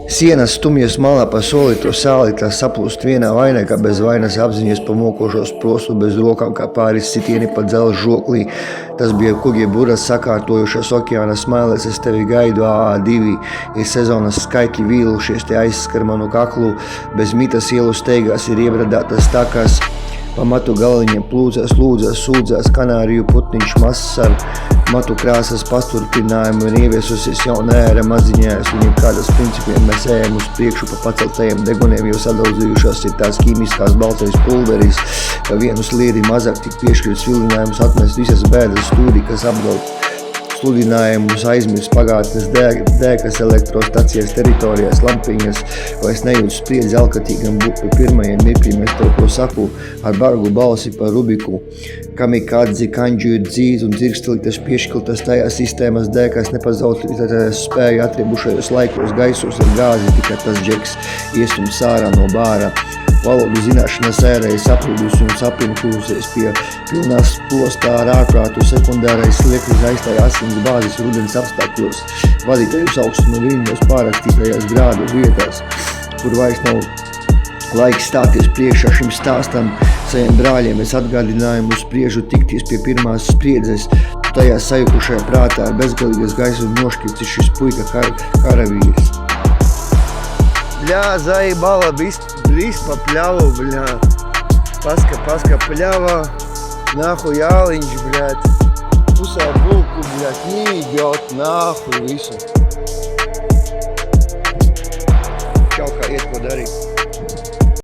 Sienas stumjas malā pa solīto sālītā saplūst vienā vainā, kā bez vainas apziņas pa mokošos prostu, bez rokām kā pāris sitieni pa dzelžu žoklī. Tas bija kuģi buras sakārtojušas okeāna smailes, es tevi gaidu AA2, ir sezonas skaitļi vīlušies, te aizskar manu kaklu, bez mitas ielu steigās ir iebradātas takas. Pa matu galiņiem plūcās, lūdzās, sūdzās, kanāriju putniņš mazs ar matu krāsas pasturpinājumu ir ieviesusies jauna ēra maziņās, un jebkādas principiem mēs ejam uz priekšu pa paceltajiem deguniem, jo sadauzījušās ir tās ķīmiskās baltais pulveris, pa vienu slīdi mazāk tik piešķirts vilinājums atmest visas bēdas stūri, kas apdraud sludinājumus aizmirst pagātnes dēkas elektrostacijas teritorijās lampiņas, vai es nejūtu spriedzi alkatīgam būt pie pirmajiem mirkļiem, es tev ko saku ar bargu balsi par Rubiku, kamikādzi, kanģu dzīt un dzirkstelītas piešķiltas tajā sistēmas dēkas nepazaudītājas spēju atriebušajos laikos gaisos ar gāzi, tikai tas džeks iestum sārā no bāra. Valodu zināšanas ērējas aprūdusi un sapinkusies pie pilnās postā ar ārprātu sekundārais slieklis aizstāja asins bāzes rudens apstākļos, vadītājus augstuma viļņos pārakstītajās grādu vietās, kur vairs nav laiks stāties priekšā šim stāstam. Saviem brāļiem es atgādinājumu spriežu tikties pie pirmās spriedzes, tajā sajukušajā prātā ar bezgalīgas gaisa nošķirts šis puika karavīrs. Bļā, zaibala, viss pa pļavu, bļā. Paska pļava, nahu jāliņš, bļāt. Pusē bulku, bļāt, nīģot, nahu visu. Čau, kā iet ko darīt.